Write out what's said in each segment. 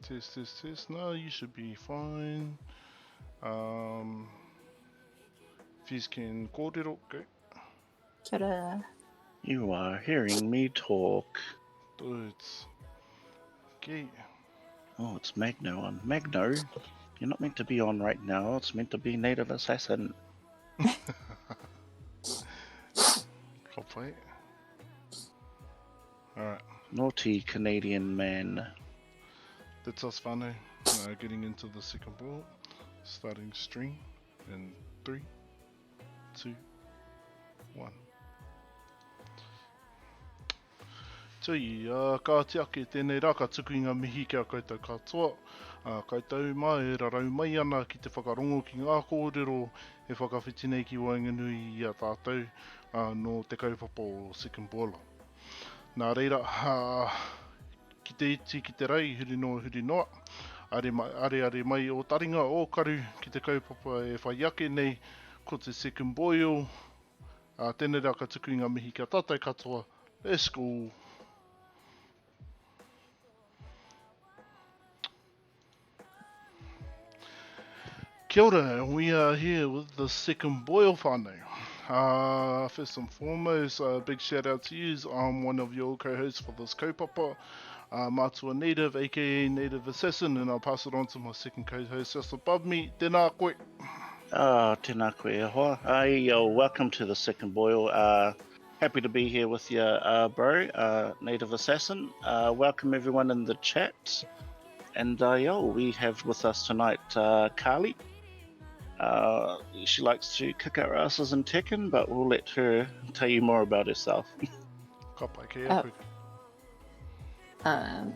Test, test, test. No, you should be fine. Um, Fizz can kōrero, okay. Kia ora. You are hearing me talk. Dudes. Okay. Oh, it's Magno on. Magno, you're not meant to be on right now. It's meant to be Native Assassin. Copy. Alright. Naughty Canadian man. That's us whānau. Getting into the second ball. Starting stream in 3, 2, 1. Tui, ka te ake tēnei rā ka tuku i ngā mihi kia koutou katoa. Koutou mai e rarau mai ana ki te whakarongo ki ngā kōrero e whakawhiti nei ki wainganui i a tātou no te kaupapa o Second Boiler. Nā reira, ki te iti ki te rei, huri noa. Are mai o taringa o karu ki te kaupapa e whai ake nei ko te Second Boil. Tēnei rā ka tuku i ngā mihi kia tātou katoa. Let's go! Kia ora, we are here with the Second Boil whānau. First and foremost, a big shout out to you. I'm one of your co-hosts for this kaupapa, Mātua Native, aka Native Assassin, and I'll pass it on to my second co-host just above me, tēnā koe. Tēnā koe e hoa. Welcome to the Second Boil. Happy to be here with you, bro, Native Assassin. Welcome everyone in the chat. And we have with us tonight Carly. She likes to kick our asses in Tekken, but we'll let her tell you more about herself. Ka pai kei aku.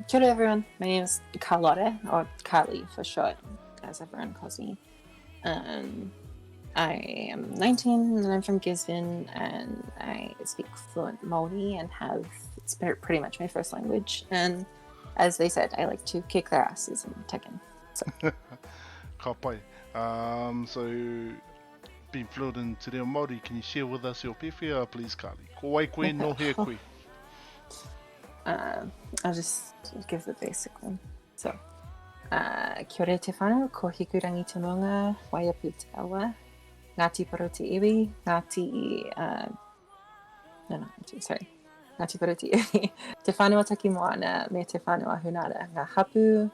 Kia ora everyone, my name is Carlotta, or Carly for short, as everyone calls me. I am 19 and I'm from Gisborne, and I speak fluent Māori and have it's pretty much my first language. And as they said, I like to kick their asses in Tekken. So. Ka pai. So, being fluent in Te Reo Māori, can you share with us your pewhia, please, Carly? Ko wai koe, no he koe. I'll just give the basic one. So, kia ora te whānau, ko hikurangi te maunga, waiapu te awa, Ngāti Paro te iwi, Ngāti Paro te iwi, te whānau taki moana me te whānau ahunara, ngā hapu,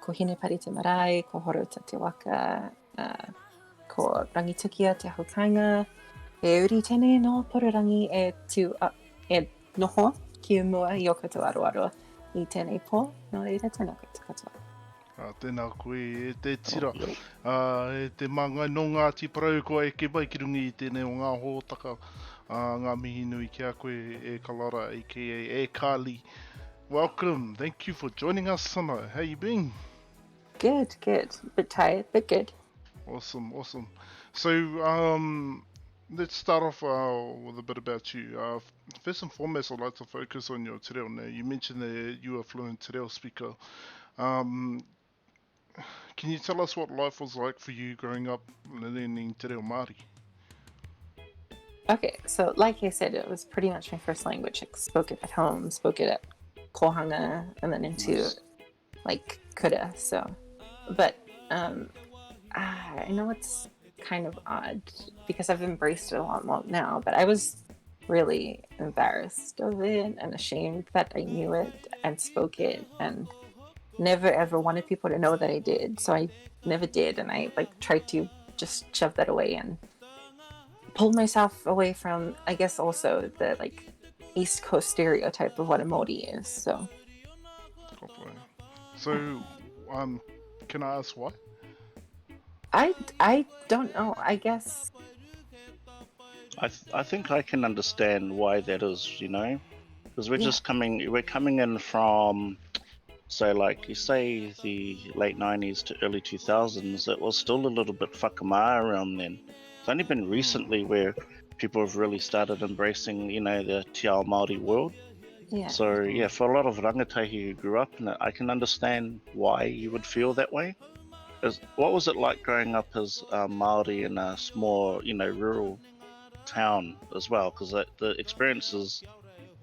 ko hine pari te marae, ko horota te waka, ko rangitukia te haukanga, e uri tēnei no pororangi e noho ki mua i o koutou aroaro i tēnei pō, no reira tēnā koutou katoa. Tēnā koe e te tira. E te mangai no Ngāti Parau ko e ke mai ki rungi i tēnei o ngā hōtaka. Ngā mihi nui ki a koe e Kalara, aka e Carly. Welcome. Thank you for joining us tonight. How you been? Good. Bit tired, but good. Awesome. So, let's start off with a bit about you. First and foremost, I'd like to focus on your te reo. Now, you mentioned that you are a fluent te reo speaker. Can you tell us what life was like for you growing up learning te reo Māori? Okay, so like I said, it was pretty much my first language. I spoke it at home, spoke it at kohanga, and then into like kura. So, but I know it's kind of odd because I've embraced it a lot more now, but I was really embarrassed of it and ashamed that I knew it and spoke it, and never ever wanted people to know that I did. So I never did, and I tried to just shove that away and pull myself away from, I guess, also the East Coast stereotype of what a Māori is. So can I ask why? I don't know. I guess I think I can understand why that is, because we're coming in from, so like you say, the late 90s to early 2000s. It was still a little bit whakamaa around then. It's only been recently where people have really started embracing, the te ao Māori world. Yeah. So yeah, for a lot of rangatahi who grew up in it, I can understand why you would feel that way. What was it like growing up as Māori in a small, rural town as well? Because the experiences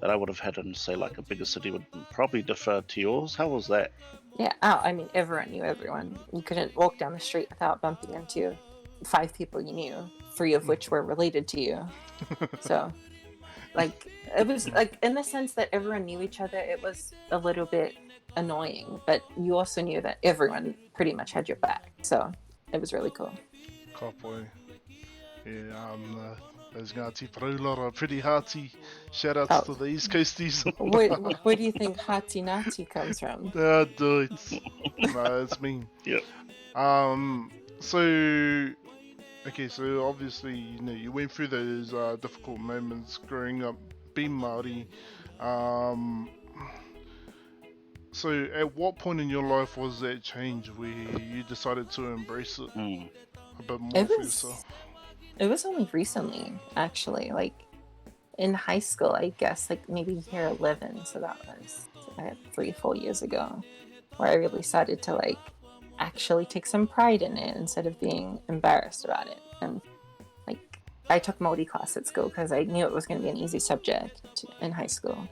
that I would have had in, say, like a bigger city would probably differ to yours. How was that? Yeah. Oh, I mean, everyone knew everyone. You couldn't walk down the street without bumping into 5 people you knew, 3 of which were related to you. So, like, it was like in the sense that everyone knew each other. It was a little bit annoying, but you also knew that everyone pretty much had your back. So it was really cool. Kapoi. Yeah, those Ngāti Paraulora are pretty hearty. Shout outs to the East Coasties. Where do you think Hati Nati comes from? Dudes. No, it's me. Yep. So, okay, so obviously, you know, you went through those difficult moments growing up being Māori. So, at what point in your life was that change where you decided to embrace it a bit more for yourself? It was only recently, actually. Like in high school, I guess, like maybe year 11. So that was 3-4 years ago, where I really started to like actually take some pride in it instead of being embarrassed about it. And like I took Māori class at school because I knew it was going to be an easy subject in high school.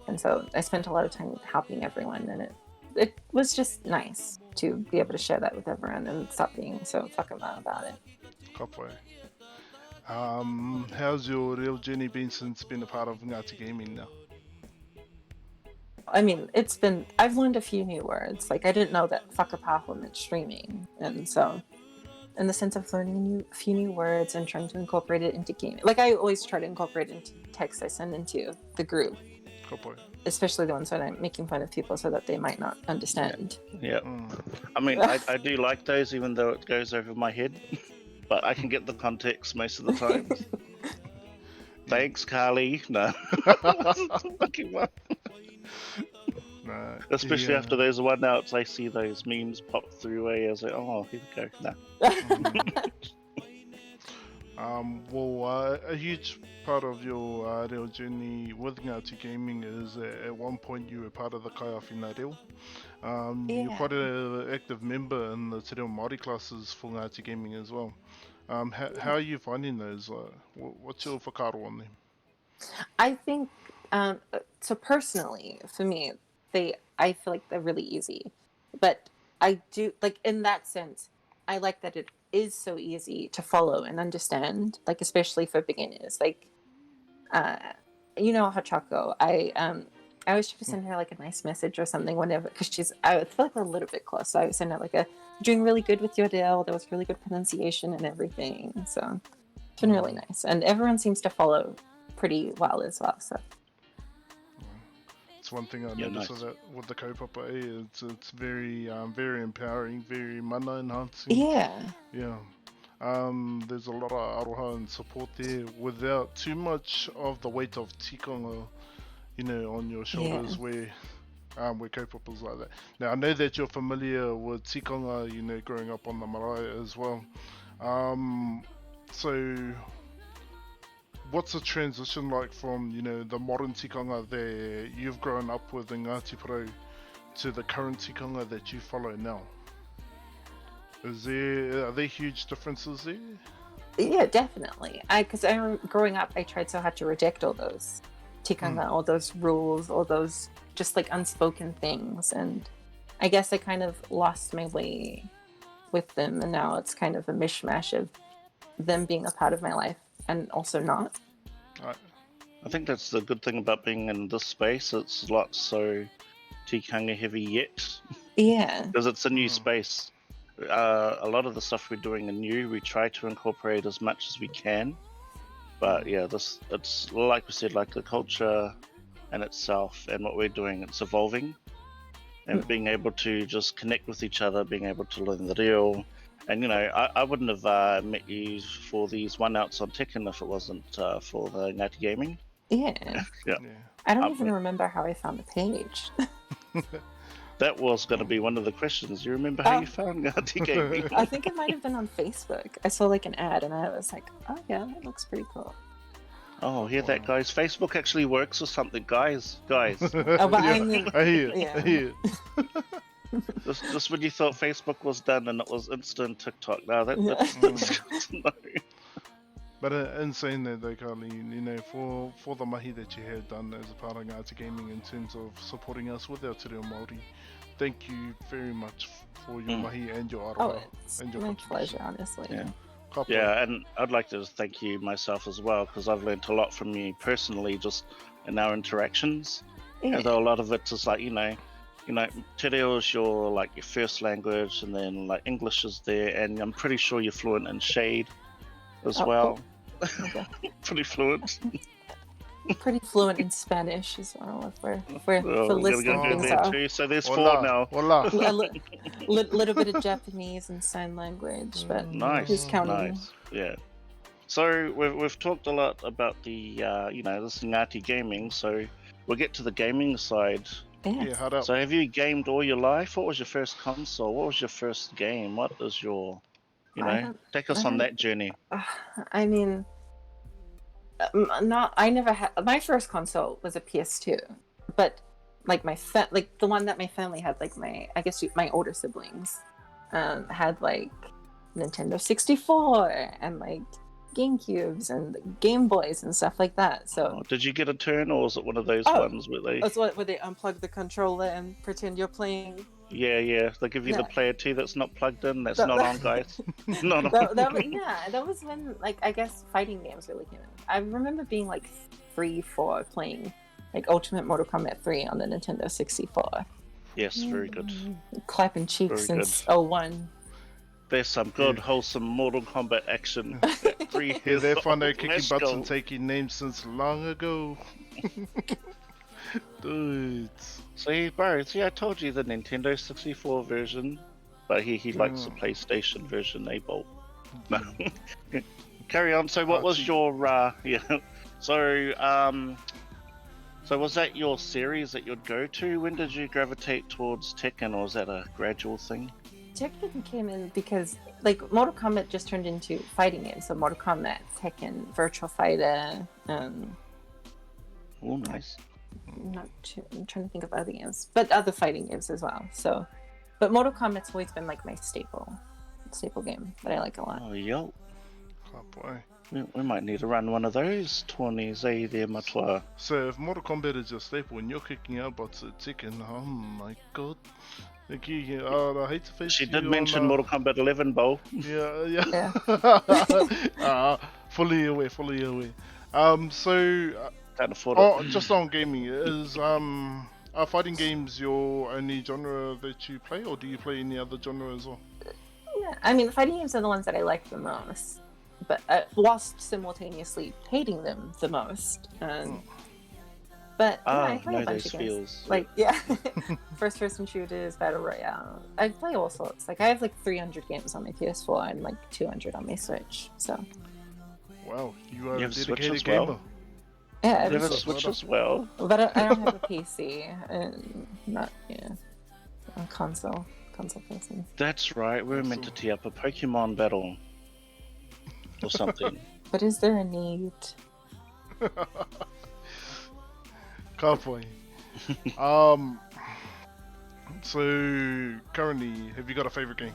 And so I spent a lot of time helping everyone, and it was just nice to be able to share that with everyone and stop being so fucking mad about it. Kapoi. How's your real journey been since being a part of Ngāti Gaming now? I mean, I've learned a few new words. Like, I didn't know that whakapaho meant streaming. And so, in the sense of learning a few new words and trying to incorporate it into gaming. Like, I always try to incorporate it into text I send into the group. Kapoi. Especially the ones when I'm making fun of people so that they might not understand. Yeah. I mean, I do like those, even though it goes over my head. But I can get the context most of the time. Thanks, Carly. No. Nah, Especially after those one outs, I see those memes pop through. I was like, oh, here we go. Well, a huge part of your reo journey with Ngāti Gaming is at one point you were part of the Kaiawhina Reo. You're quite an active member in the Te Reo Māori classes for Ngāti Gaming as well. How are you finding those? What's your whakaaro on them? I think, so personally, for me, I feel like they're really easy. But I do, like, in that sense, I like that it is so easy to follow and understand, like, especially for beginners. Like, you know, Hachako, I always try to send her, like, a nice message or something whenever, because I feel like we're a little bit close. So I would send her, like, doing really good with your reo. There was really good pronunciation and everything. So it's been really nice. And everyone seems to follow pretty well as well. So it's one thing I noticed with the kaupapa. It's very very empowering, very mana enhancing. Yeah. There's a lot of aroha and support there without too much of the weight of tikanga, you know, on your shoulders where kaupapa's like that. Now I know that you're familiar with tikanga, you know, growing up on the marae as well. So what's the transition like from, you know, the modern tikanga that you've grown up with in Ngāti Porou to the current tikanga that you follow now? Are there huge differences there? Yeah, definitely. Because growing up, I tried so hard to reject all those tikanga, all those rules, all those just like unspoken things, and I guess I kind of lost my way with them, and now it's kind of a mishmash of them being a part of my life and also not. I think that's the good thing about being in this space. It's not so tikanga heavy yet. Yeah. Because it's a new space. A lot of the stuff we're doing are new. We try to incorporate as much as we can. But yeah, it's like we said, like the culture and itself and what we're doing, it's evolving. And being able to just connect with each other, being able to learn the reo. And you know, I wouldn't have met you for these one outs on Tekken if it wasn't for the Ngāti Gaming. Yeah. Yeah. I don't even remember how I found the page. That was going to be one of the questions. You remember how you found Ngāti Gaming? I think it might have been on Facebook. I saw like an ad and I was like, oh yeah, that looks pretty cool. Oh, hear that, guys? Facebook actually works or something, guys. Oh, but I mean, I hear. Just when you thought Facebook was done and it was instant TikTok. Now that's good to know. But in saying that, though, Carly, you know, for the mahi that you have done as a part of Ngāti Gaming in terms of supporting us with our te reo Māori, thank you very much for your mahi and your Oh, aroha it's and your my contribution. pleasure, honestly. Yeah. Ka pai. Yeah, and I'd like to thank you myself as well, because I've learned a lot from you personally, just in our interactions. Yeah. Although a lot of it is like, you know, te reo is your like your first language, and then like English is there, and I'm pretty sure you're fluent in shade as Oh, well. Okay. Pretty fluent. Pretty fluent in Spanish as well, if we're Oh, we're gonna listing go things there out. too. So there's 4 Hola, now. hola. Little bit of Japanese and sign language, but who's Nice, counting? nice. Yeah. So we've talked a lot about the you know, this Ngāti gaming. So we'll get to the gaming side. Yeah. Yeah, hard up. So have you gamed all your life? What was your first console? What was your first game? What is your, you I know, don't- take us I on don't- that journey. I mean, I never had. My first console was a PS2, but like like the one that my family had, like my older siblings, had like Nintendo 64 and like GameCubes and Game Boys and stuff like that. So Oh, did you get a turn, or was it one of those Oh. ones where they? that's what where they unplug the controller and pretend you're playing. Yeah, they give you the Yeah. player 2 that's not plugged in. That's That- not that- on, guys. Not on. That was when, like, I guess fighting games really came in. I remember being like 3-4 playing like Ultimate Mortal Kombat 3 on the Nintendo 64, Yes, very good. clapping cheeks Very since 01. There's some good, wholesome Mortal Kombat action. 3 Yeah, years they're old. fun at kicking Let's butts go. and taking names since long ago. Dudes. See, bro, I told you the Nintendo 64 version, but he likes the Mm. PlayStation version, Bolt. No. Carry on. So what was your, yeah, so was that your series that you'd go to? When did you gravitate towards Tekken, or was that a gradual thing? Tekken came in because like Mortal Kombat just turned into fighting games. So Mortal Kombat, Tekken, Virtual Fighter, Oh, nice. I'm trying to think of other games, but other fighting games as well. So, but Mortal Kombat's always been like my staple game that I like a lot. Oh, yo. Oh boy. We might need to run one of those tourneys, there, matua. So if Mortal Kombat is your staple and you're kicking out butts at Tekken, oh my god. Like I hate to face She you did on, mention Mortal Kombat 11, Bo. Yeah. Fully aware. So Can't afford it. just on gaming, is are fighting games your only genre that you play, or do you play any other genre as well? Yeah, I mean, the fighting games are the ones that I like the most, but whilst simultaneously hating them the most. But yeah, I play know a bunch those of games. feels. Like, yeah, first-person shooters, battle royale. I play all sorts. Like, I have like 300 games on my PS4 and like 200 on my Switch. So Wow, you are You a have Switch dedicated as well? gamer. yeah, You every have a Switch. Switch as well. But I don't have a PC and not a console person. That's right, we were meant to tee up a Pokemon battle. Or something. But is there a need? Cowboy. So currently, have you got a favorite game?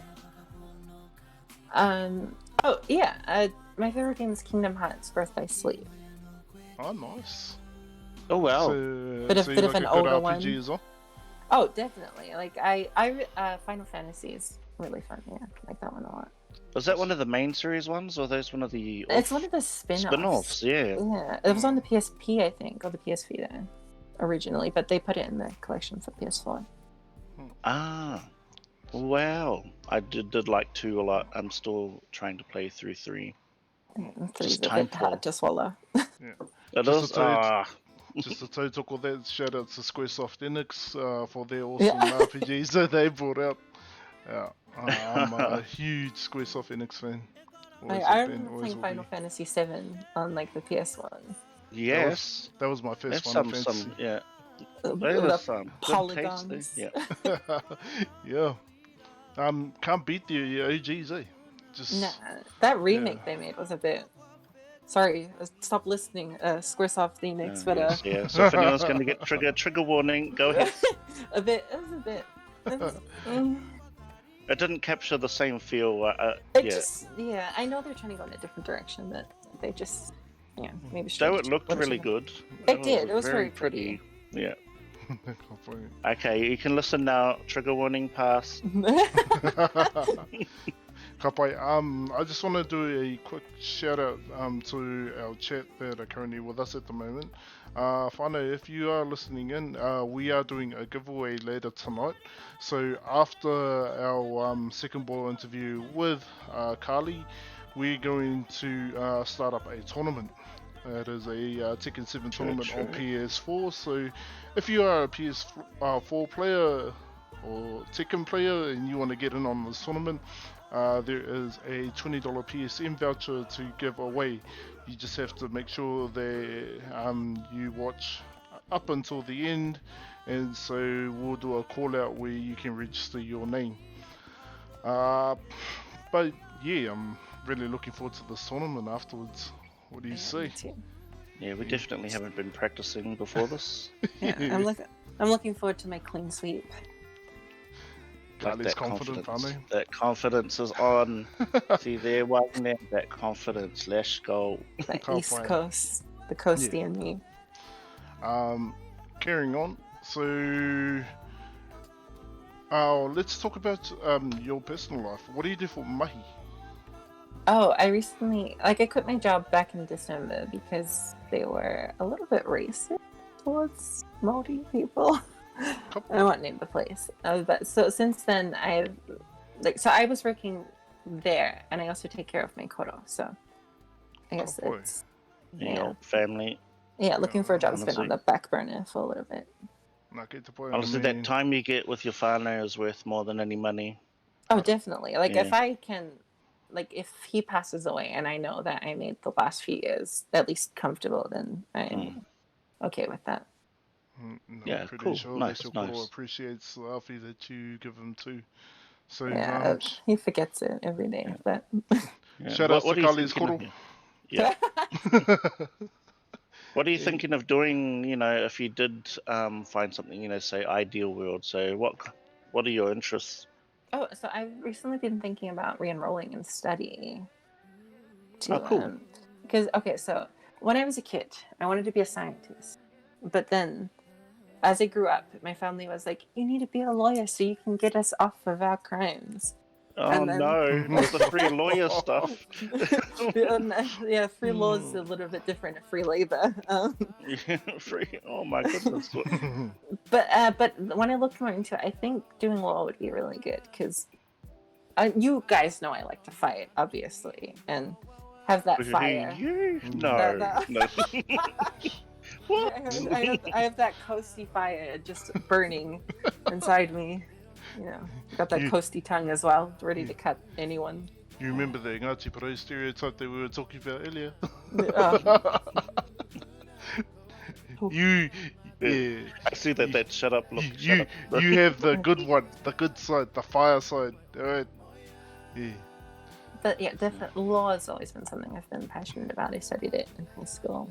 Oh yeah, my favorite game is Kingdom Hearts: Birth by Sleep. Oh, nice. Oh, wow. So, Bit of you an like a good older RPG one. as well? Oh, definitely. Like I Final Fantasy is really fun. Yeah, I like that one a lot. Was that one of the main series ones, or those one of the It's one of the spin-offs. spin-offs? Yeah. Yeah, it was on the PSP, I think, or the PS Vita originally, but they put it in the collection for PS4. Ah. Wow. I did like 2 a lot. I'm still trying to play through 3. And 3's Just a time bit hard for- to swallow. It Just is? a toad. Ah. Just to total that shout out to Squaresoft Enix for their awesome RPGs that they brought out. Yeah, I'm a huge Squaresoft Enix fan. Always I have been, remember always playing will Final be. Fantasy VII on like the PS1. Yes. That was my first There's Final some, Fantasy. yeah. With There's the some good polygons. taste there. Yeah. Yeah. Can't beat the OGs, eh? Just Nah, that remake they made was a bit. Sorry, stop listening, Squaresoft Enix, but Yes, yeah. So if anyone's going to get trigger warning, go ahead. it was a bit. It was, It didn't capture the same feel. it Yeah. just, yeah, I know they're trying to go in a different direction, but they just, maybe should. Though it looked really good. It did. It was very pretty. Yeah. Ka pai. Okay, you can listen now. Trigger warning pass. Ka pai. I just want to do a quick shout out to our chat that are currently with us at the moment. Whānau, if you are listening in, we are doing a giveaway later tonight. So after our second boil interview with Carly, we're going to start up a tournament. It is a Tekken 7 tournament on PS4. So if you are a PS4 player or Tekken player and you want to get in on this tournament, there is a $20 PSN voucher to give away. You just have to make sure that you watch up until the end, and so we'll do a call out where you can register your name. But yeah, I'm really looking forward to this tournament afterwards. What do you say? Yeah, we definitely haven't been practicing before this. Yeah, I'm looking forward to my clean sweep. Carly's confident, Whānau. That confidence is on. See there, wasn't there? That confidence. Let's go. The Can't East wait. Coast, the coastie in me. Carrying on. So, let's talk about your personal life. What do you do for mahi? Oh, I recently, I quit my job back in December because they were a little bit racist towards Māori people. I won't name the place. But so since then, I was working there, and I also take care of my koro. So I guess boy. it's Family. yeah, looking for a job has been Honestly. on the back burner for a little bit. Nā kei te pai, Honestly, that time you get with your whānau is worth more than any money. Oh, definitely. Like Yeah. if I can, like if he passes away and I know that I made the last few years at least comfortable, then I'm okay with that. No, Yeah, I'm pretty cool. sure Nice, that your koro nice. appreciates the awhi that you give him too. So, Yeah, he forgets it every day, but Yeah. shout out to are you Carly's thinking koro. of- Yeah. What are you thinking of doing, if you did find something, say ideal world? So what are your interests? oh, so I've recently been thinking about re-enrolling in study. Oh, cool. Because okay, so when I was a kid, I wanted to be a scientist, but then as I grew up, my family was like, "You need to be a lawyer so you can get us off of our crimes." Oh And then- no, not the free lawyer stuff. Yeah, free law is a little bit different than free labor. Free. Oh my goodness. But when I looked more into it, I think doing law would be really good because you guys know I like to fight, obviously, and have that fire. No. No. What? I have that coasty fire just burning inside me. Got that coasty tongue as well, ready to cut anyone. You remember the Ngāti Parau stereotype that we were talking about earlier? Yeah. I see that shut up look. You have the good one, the good side, the fire side. Alright. Yeah. But yeah, definitely law has always been something I've been passionate about. I studied it in high school.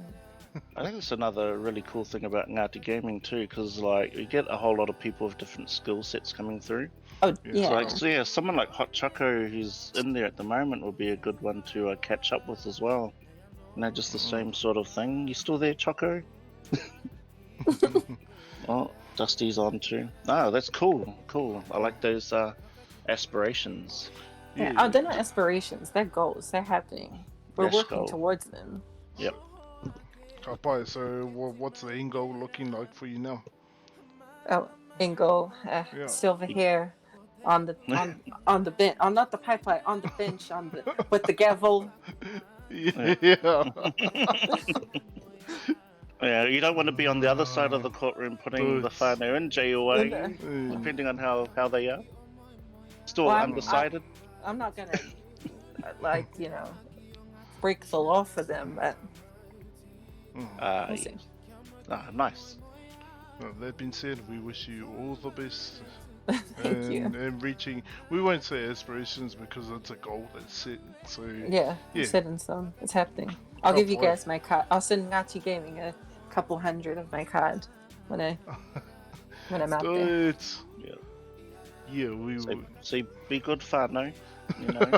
I think it's another really cool thing about Ngāti gaming too, because you get a whole lot of people with different skill sets coming through. Oh Yeah. yeah. Someone like Hot Choco who's in there at the moment would be a good one to catch up with as well. Just the same sort of thing. You still there, Choco? Oh, Dusty's on too. Oh, that's cool. Cool. I like those aspirations. Yeah. Oh, they're not aspirations. They're goals. They're happening. We're Yes, working goal. towards them. Yep. Ka pai, so what's the end goal looking like for you now? Oh, and go silver hair on the bench. Oh, not the pipeline. On the bench. With the gavel. Yeah. Yeah, you don't want to be on the other side of the courtroom putting the whānau in jail away, Mm. depending on how they are. Still Well, undecided. I'm not gonna break the law for them, but we'll see. Nice. Well, that being said, we wish you all the best. Thank you. And reaching, we won't say aspirations because it's a goal that's set. So Yeah, Yeah. set in stone. It's happening. I'll give you boy. guys my card. I'll send Ngati Gaming a couple hundred of my card when I'm out there. it's Yeah. yeah, we So, will. so be good whānau.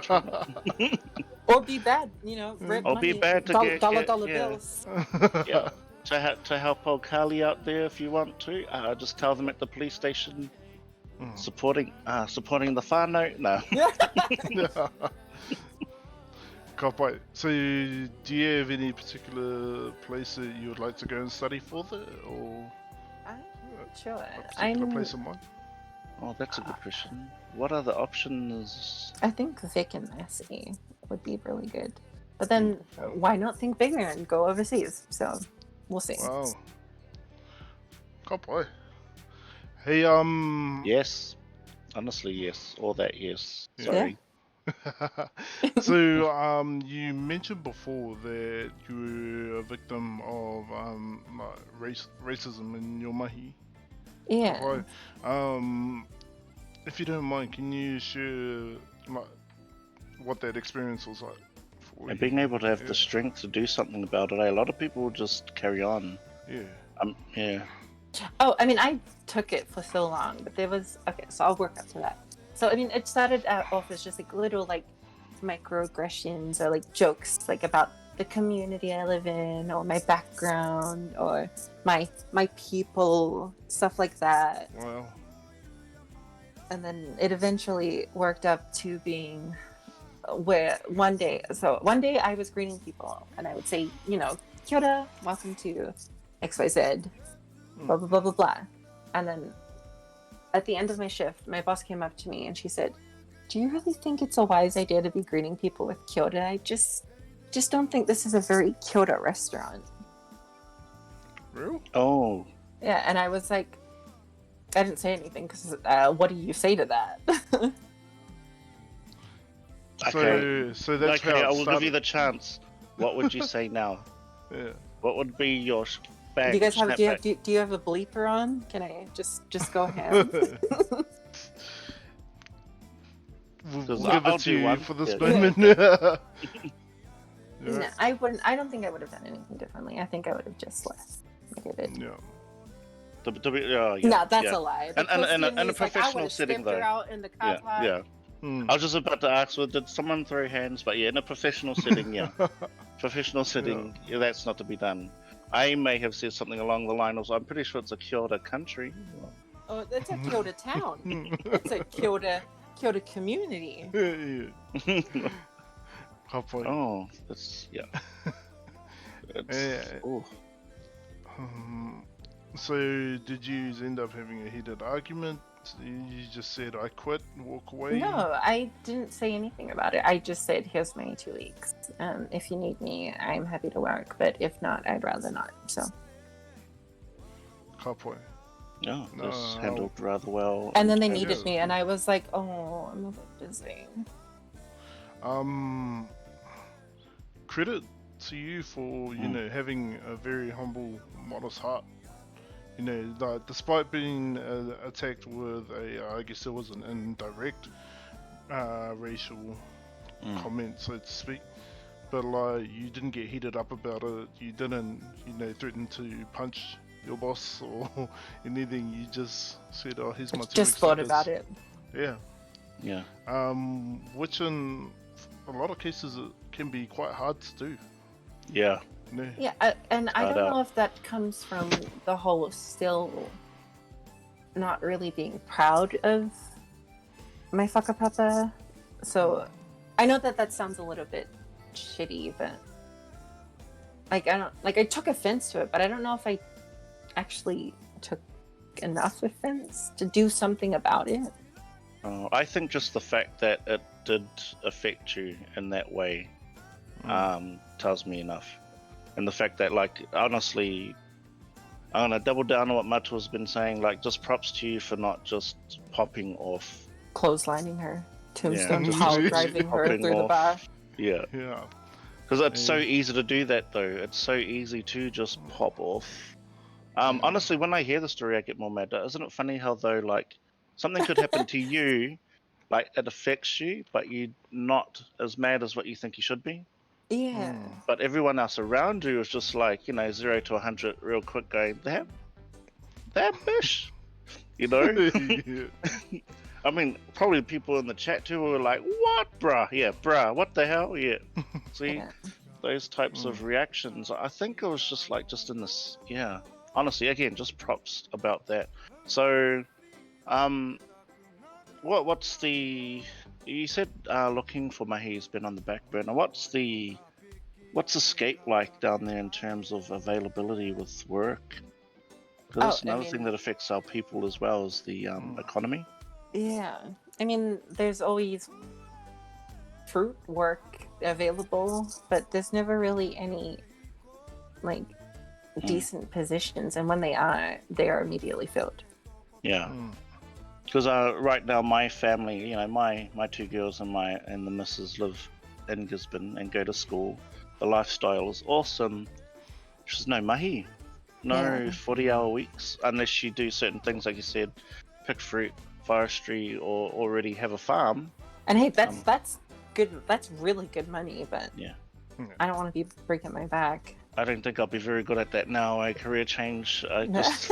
Try not- Or be bad, you know, rent Or money, be bad to dollar get yeah. bills. Yeah. To help old Carly out there if you want to, just tell them at the police station supporting the whānau. No. Ka pai. So, do you have any particular place that you would like to go and study for there, or I'm not sure. a particular place in mind? Oh, that's a good question. What are the options? I think Vic and Massey would be really good. But then, why not think bigger and go overseas? So, we'll see. Wow. Ka pai. Hey, Yes. Honestly, yes. All that, yes. Yeah. Sorry. So, you mentioned before that you were a victim of like racism in your mahi. Yeah. Right. If you don't mind, can you share like what that experience was like for And you? being able to have the strength to do something about it, a lot of people just carry on. Yeah. Yeah. Oh, I mean, I took it for so long, but there was okay. So I'll work up to that. So I mean, it started off as just like little like microaggressions or like jokes like about the community I live in or my background or my people, stuff like that. Wow. And then it eventually worked up to being where one day I was greeting people and I would say, you know, kia ora, welcome to XYZ, blah, blah, blah, blah, blah. And then at the end of my shift, my boss came up to me and she said, do you really think it's a wise idea to be greeting people with kia ora? I just don't think this is a very kia ora restaurant. Real? Oh. Yeah, and I was like, I didn't say anything because what do you say to that? So that's how okay, it I will started. give you the chance. What would you say now? Yeah. What would be your bang? Do you guys have snapback? do you have a bleeper on? Can I just go ahead? We'll 'Cause give I'll it to do you one. for this Yeah. moment. No, Yeah. I wouldn't. I don't think I would have done anything differently. I think I would have just left. Like I did. Yeah. Yeah. No, that's yeah. a lie. And- in a professional setting, her though. out in the car Yeah, yeah. I was just about to ask, well, did someone throw hands? But yeah, in a professional setting, yeah. Professional setting, yeah, that's not to be done. I may have said something along the line of, I'm pretty sure it's a kia ora country. Oh, that's a Kyoto town. It's a Kyoto community. Yeah. Ka pai. Oh, that's, yeah. It's, Yeah. oh. So, did you end up having a heated argument? You just said, I quit, walk away? No, I didn't say anything about it. I just said, here's my 2 weeks. If you need me, I'm happy to work. But if not, I'd rather not. So. Ka pai. Yeah, No, this handled rather well. And then they Yeah. needed me, and I was like, oh, I'm a bit busy. Credit to you for, you know, having a very humble, modest heart. You know, like, despite being attacked with I guess it was an indirect racial comment, so to speak. But like, you didn't get heated up about it. You didn't, you know, threaten to punch your boss or anything. You just said, "Oh, here's my 2 Just weeks thought notice." about it. Yeah. Yeah. Which in a lot of cases it can be quite hard to do. Yeah. You know? Yeah, and I don't But, know if that comes from the whole still not really being proud of my whakapapa. So I know that sounds a little bit shitty, but like I took offense to it, but I don't know if I actually took enough offense to do something about it. I think just the fact that it did affect you in that way tells me enough. And the fact that, like, honestly, I'm going to double down on what Matua's been saying, like, just props to you for not just popping off. Clotheslining her, tombstone Yeah. pile driving her Popping through the off. bar. Yeah. Yeah. Because it's so Yeah. easy to do that, though. It's so easy to just pop off. Honestly, when I hear the story, I get more mad. Isn't it funny how, though, like, something could happen to you, like, it affects you, but you're not as mad as what you think you should be? Yeah. But everyone else around you is just like, you know, 0 to 100 real quick going, that bitch, you know? Yeah. I mean, probably people in the chat too were like, "What, bruh? Yeah, bruh. What the hell? Yeah." See, Yeah. those types of reactions. I think it was just in this. Yeah, honestly, again, just props about that. So, what's the? You said looking for mahi's been on the back burner. What's escape like down there in terms of availability with work? Because Oh, that's another thing that affects our people as well as the economy. yeah. I mean, there's always fruit work available, but there's never really any like decent positions, and when they are immediately filled. Yeah. Because right now my family, my two girls and the missus live in Gisborne and go to school. The lifestyle is awesome. There's no mahi, no Yeah. 40-hour weeks unless you do certain things like you said, pick fruit, forestry, or already have a farm. And hey, that's good. That's really good money, but Yeah. I don't want to be breaking my back. I don't think I'll be very good at that now. A career change. Just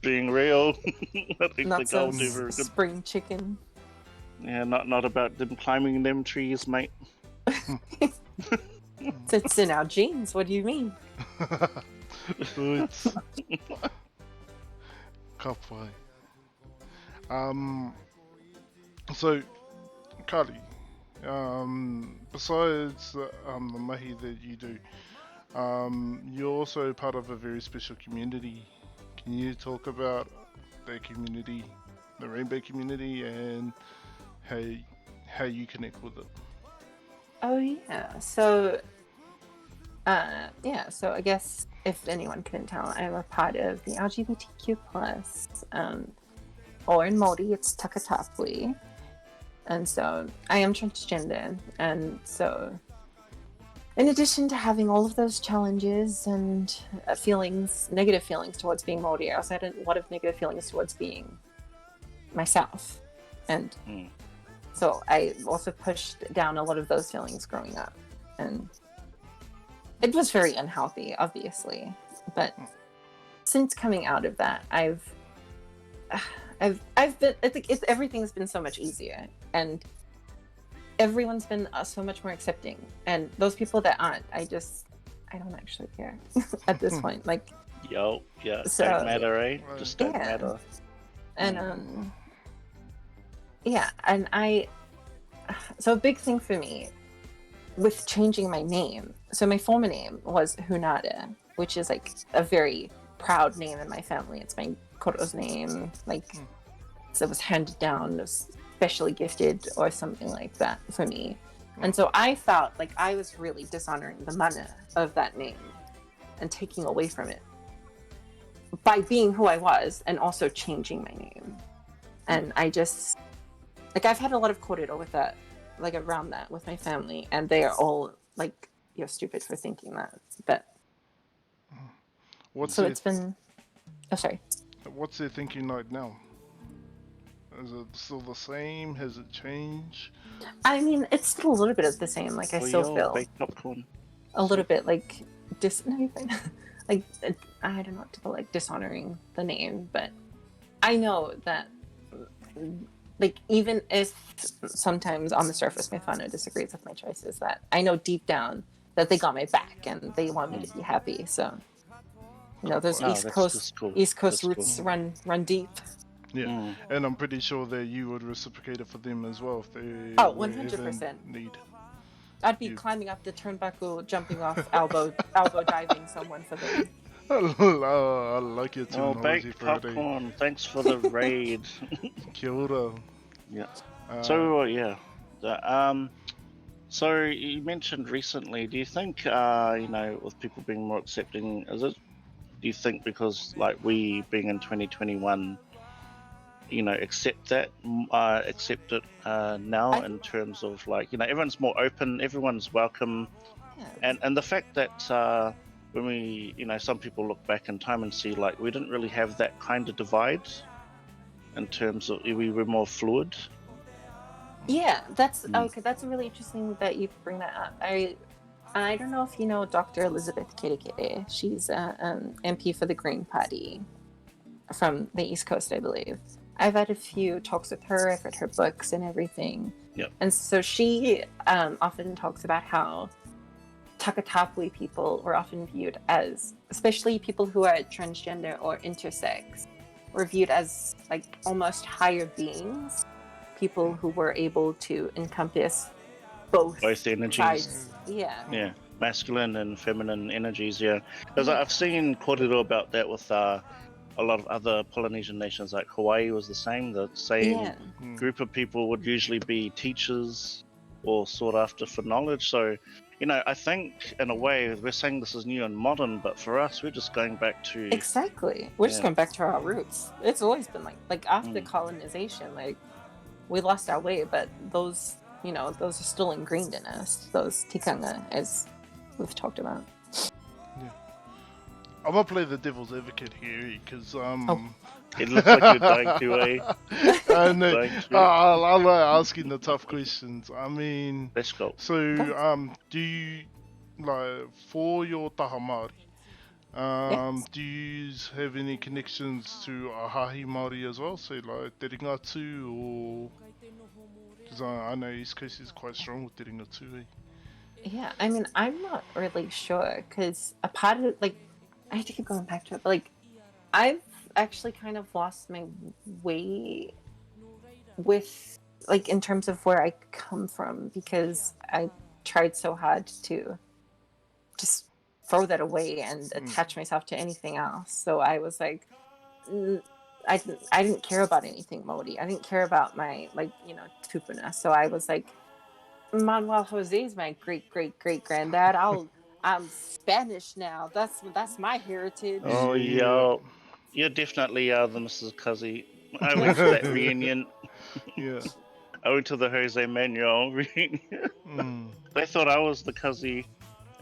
being real. I don't Not think so I'll do very good. spring chicken. Yeah, not about them climbing them trees, mate. It's in our genes. What do you mean? It's Kapai. So, Carly, besides the mahi that you do, you're also part of a very special community. Can you talk about the community, the rainbow community, and how you connect with it? Oh yeah. So so I guess if anyone couldn't tell, I'm a part of the LGBTQ plus, or in Māori it's takatapui, and so I am transgender, and so in addition to having all of those challenges and negative feelings towards being Māori, I also had a lot of negative feelings towards being myself, and so I also pushed down a lot of those feelings growing up, and it was very unhealthy, obviously. But since coming out of that, I've been. I think everything's been so much easier, and everyone's been so much more accepting. And those people that aren't, I don't actually care at this point. Like, don't matter, eh? Just don't matter. And so a big thing for me with changing my name. So my former name was Hunada, which is like a very proud name in my family. It's my koro's name. So it was handed down, it was specially gifted or something like that for me. And so I felt like I was really dishonoring the mana of that name and taking away from it by being who I was and also changing my name. And I just, I've had a lot of kōrero with that, around that with my family, and they are all like, you're stupid for thinking that. But it's been, sorry. What's their thinking like now? Is it still the same? Has it changed? I mean, it's still a little bit of the same. I still feel popcorn. A little bit I don't know what to call dishonoring the name, but I know that even if sometimes on the surface my whānau disagrees with my choices, that I know deep down that they got my back and they want me to be happy. So those East Coast roots run deep. Yeah, and I'm pretty sure that you would reciprocate it for them as well if they 100%. need. I'd be climbing up the turnbuckle, jumping off, elbow diving someone for them. I like your terminology, baked popcorn. Thanks for the raid. Kia ora. Yeah. So you mentioned recently. Do you think, with people being more accepting, do you think because we being in 2021, accept it now in terms of everyone's more open, everyone's welcome, and the fact that when we, some people look back in time and see we didn't really have that kind of divide in terms of we were more fluid. Yeah, that's okay. That's really interesting that you bring that up. I don't know if you know Dr. Elizabeth Kerekere. She's MP for the Green Party from the East Coast, I believe. I've had a few talks with her. I've read her books and everything. Yep. And so she often talks about how Takatapui people were often viewed as, especially people who are transgender or intersex, were viewed as like almost higher beings, people who were able to encompass both energies. sides. Yeah. Yeah, masculine and feminine energies. Yeah, because I've seen kōrero about that with a lot of other Polynesian nations, like Hawaii was the same. The same Yeah. group of people would usually be teachers or sought after for knowledge. So, you know, I think in a way we're saying this is new and modern, but for us, we're just going back to Exactly. We're just Yeah. going back to our roots. It's always been like after Mm. colonization, like we lost our way, but those, you know, those are still ingrained in us. Those tikanga, as we've talked about. I'm gonna play the devil's advocate here because It looks like you're dying to, eh? I know. Dying to. I like asking the tough questions. I mean, Let's go. so do you like for your taha Māori? Yes. Do you have any connections to a hahi Māori as well? So like Te Ringatu or because I know East Coast is quite strong with Te Ringatu. Yeah, I mean, I'm not really sure because a part of it, like, I have to keep going back to it, but like, I've actually kind of lost my way with, like, in terms of where I come from because I tried so hard to just throw that away and attach myself to anything else. So I was like, I didn't care about anything Māori. I didn't care about my, like, you know, tupuna. So I was like, Manuel Jose is my great granddad. I'm Spanish now. That's my heritage. Oh, Yeah. you're definitely the Mrs. Cuzzy. I went to that reunion. Yeah. I went to the Jose Manuel reunion. They thought I was the Cuzzy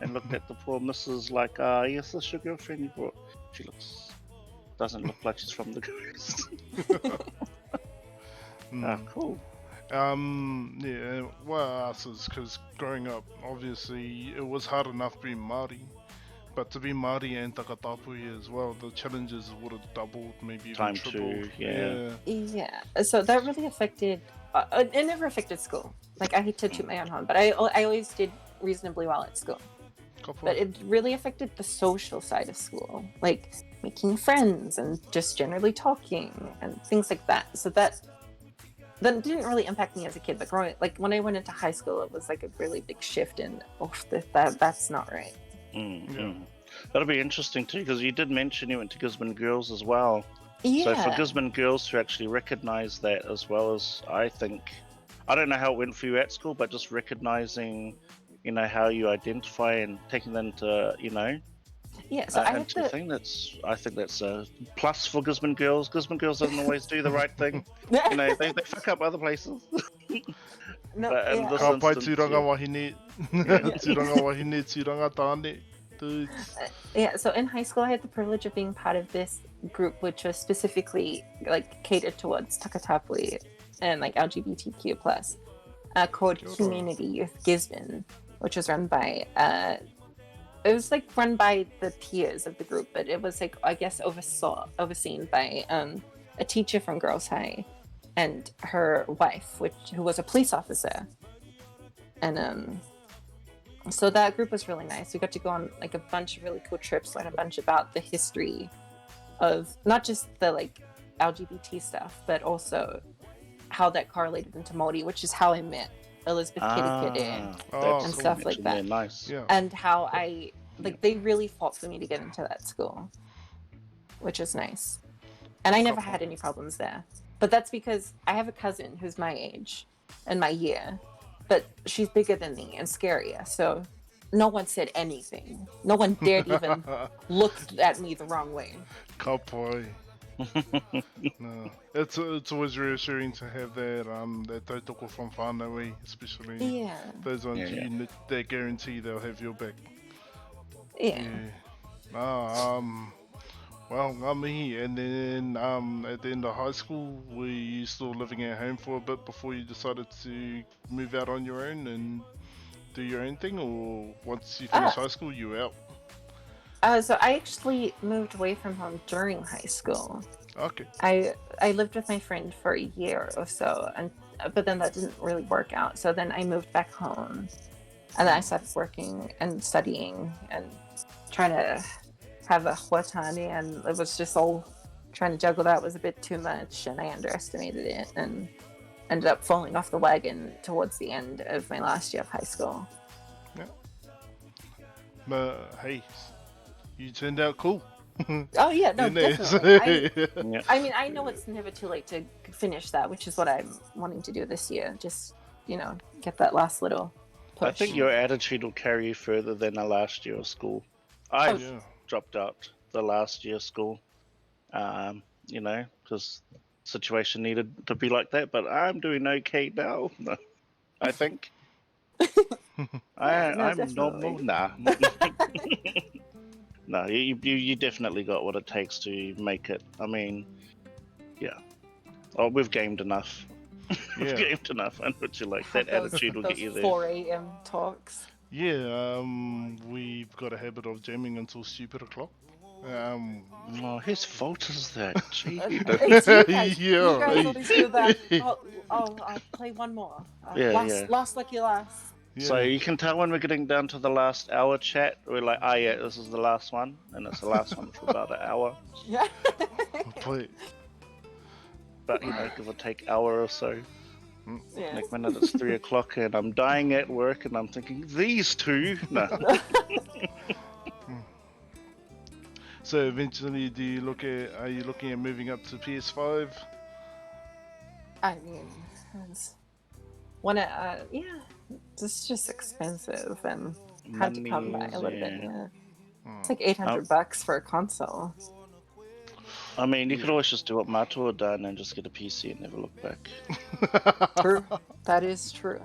and looked at the poor Mrs. like, yes, that's your girlfriend you brought. She doesn't look like she's from the coast. Cool. Yeah, well, us is because growing up, obviously, it was hard enough being Māori, but to be Māori and Takatapui as well, the challenges would have doubled, maybe even Time tripled. to, Yeah. So that really affected. It never affected school. Like I hate to toot my own horn, but I always did reasonably well at school. But it really affected the social side of school, like making friends and just generally talking and things like that. So that didn't really impact me as a kid, but growing, like when I went into high school, it was like a really big shift in, that's not right. That'll be interesting too, because you did mention you went to Gisborne Girls as well. Yeah. So for Gisborne Girls to actually recognise that, as well as, I think, I don't know how it went for you at school, but just recognising, you know, how you identify and taking them to, you know, yeah. So I think that's a plus for Gisborne Girls. Gisborne Girls doesn't always do the right thing. You know, they fuck up other places. No, But in yeah. this Ka pai instance, tūranga wahine, tūranga wahine, tūranga tāne. Yeah, so in high school, I had the privilege of being part of this group, which was specifically like catered towards Takatapui and like LGBTQ plus, called Community Youth Gisborne, which was run by it was like run by the peers of the group, but it was like I guess overseen by a teacher from Girls High and her wife, who was a police officer, and so that group was really nice. We got to go on like a bunch of really cool trips, learn a bunch about the history of not just the like LGBT stuff, but also how that correlated into Māori, which is how I met Elizabeth Kere and stuff like that. Nice. Yeah. And how I like they really fought for me to get into that school, which is nice. And I never had any problems there. But that's because I have a cousin who's my age and my year, but she's bigger than me and scarier. So no one said anything. No one dared even look at me the wrong way. Ka pai. No. It's always reassuring to have that that tautoko from whānau, especially Yeah. those ones Yeah. that guarantee they'll have your back. Yeah. Well, ngā mihi, and then at the end of high school, were you still living at home for a bit before you decided to move out on your own and do your own thing, or once you finished high school, you were out? So I actually moved away from home during high school. Okay. I lived with my friend for a year or so, and but then that didn't really work out. So then I moved back home, and then I started working and studying and trying to have a huatani, and it was just all trying to juggle that was a bit too much, and I underestimated it and ended up falling off the wagon towards the end of my last year of high school. But hey, you turned out cool. Oh yeah, no, You know, definitely. Yeah. I mean, I know it's never too late to finish that, which is what I'm wanting to do this year. Just, get that last little push. I think your attitude will carry you further than the last year of school. I've Yeah. dropped out the last year of school, because situation needed to be like that. But I'm doing okay now. I think. Yeah, no, I'm definitely. normal. Nah. No, you definitely got what it takes to make it. I mean, yeah. Oh, we've gamed enough. We've Yeah. gamed enough. And what you like, that Have those, attitude will those get you there. 4 a.m. talks. Yeah, we've got a habit of jamming until stupid o'clock. Oh, whose fault is that? Gee. It's you guys. Yeah. You guys always do that. I'll play one more. Yeah. Last lucky last. So Yeah. you can tell when we're getting down to the last hour chat, we're like, oh yeah, this is the last one, and it's the last one for about an hour. Yeah. Play. But give or take hour or so. Yeah. Next minute it's 3 o'clock and I'm dying at work and I'm thinking, these two? No. So eventually, are you looking at moving up to PS5? I mean, it's it's just expensive and hard to come by a little bit. Yeah. It's like $800 for a console. I mean, you could always just do what Matua done and just get a PC and never look back. True. That is true.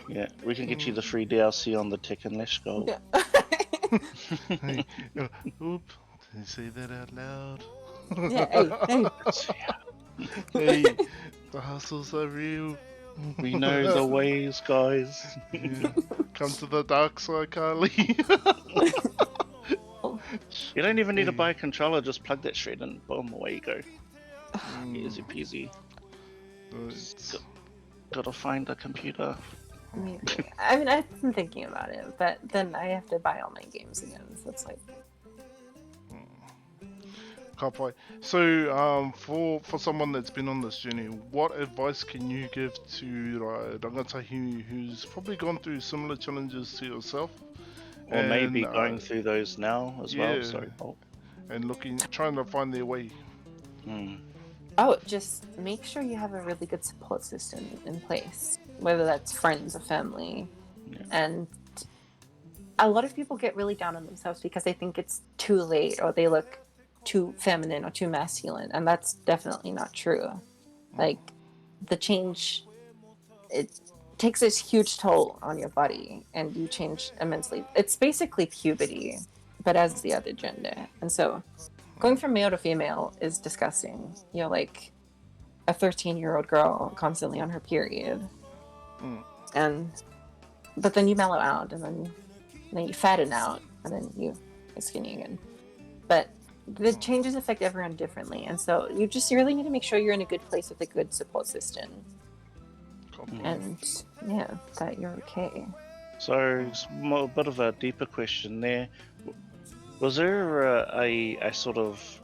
Yeah, we can get you the free DLC on the Tekken Let's Go. Yeah. Oop, did you say that out loud? Yeah, hey. Hey, the hustles are real. We know the ways, guys. Yeah. Come to the dark side, Carly. You don't even need to buy a controller, just plug that shred and boom, away you go. Easy peasy. Gotta find a computer. Maybe. I mean, I've been thinking about it, but then I have to buy all my games again, so it's like... Can't play. So, for someone that's been on this journey, what advice can you give to rangatahi who's probably gone through similar challenges to yourself? Or maybe going through those now as well. Sorry, Paul. And trying to find their way. Oh, just make sure you have a really good support system in place, whether that's friends or family. Yeah. And a lot of people get really down on themselves because they think it's too late or they look too feminine or too masculine, and that's definitely not true. Like, the change, it takes this huge toll on your body and you change immensely. It's basically puberty, but as the other gender. And so going from male to female is disgusting. You're like a 13-year-old girl constantly on her period. But then you mellow out, and then you fatten out, and then you get skinny again. But the changes affect everyone differently, and so you really need to make sure you're in a good place with a good support system. And that you're okay. So, it's a bit of a deeper question there. Was there a sort of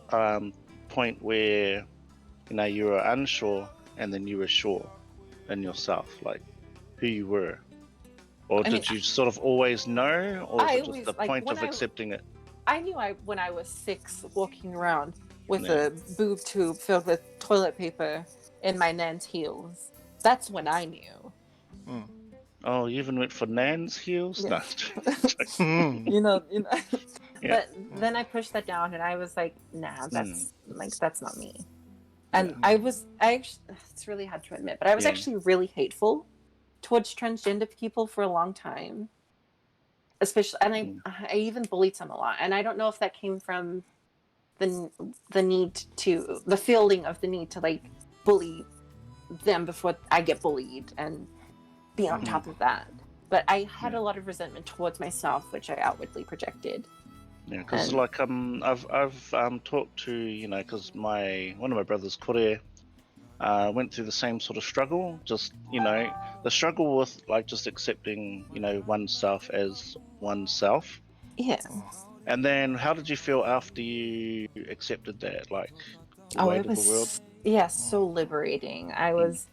point where you were unsure and then you were sure in yourself, like who you were, or did you sort of always know, or was it just the point of accepting it? I knew when I was 6, walking around with a boob tube filled with toilet paper in my nan's heels. That's when I knew. Oh, you even went for nan's heels? Yeah. No. Yeah. But then I pushed that down, and I was like, nah, that's not me. And it's really hard to admit, but I was actually really hateful towards transgender people for a long time. Especially, and I even bullied some a lot. And I don't know if that came from the feeling of the need to like bully them before I get bullied and be on top of that. But I had a lot of resentment towards myself, which I outwardly projected. Yeah, because And- like I've talked to because one of my brothers Kore went through the same sort of struggle. Just the struggle with like just accepting oneself as oneself. yeah. And then how did you feel after you accepted that, like the Oh, weight it of the world? was so liberating. I was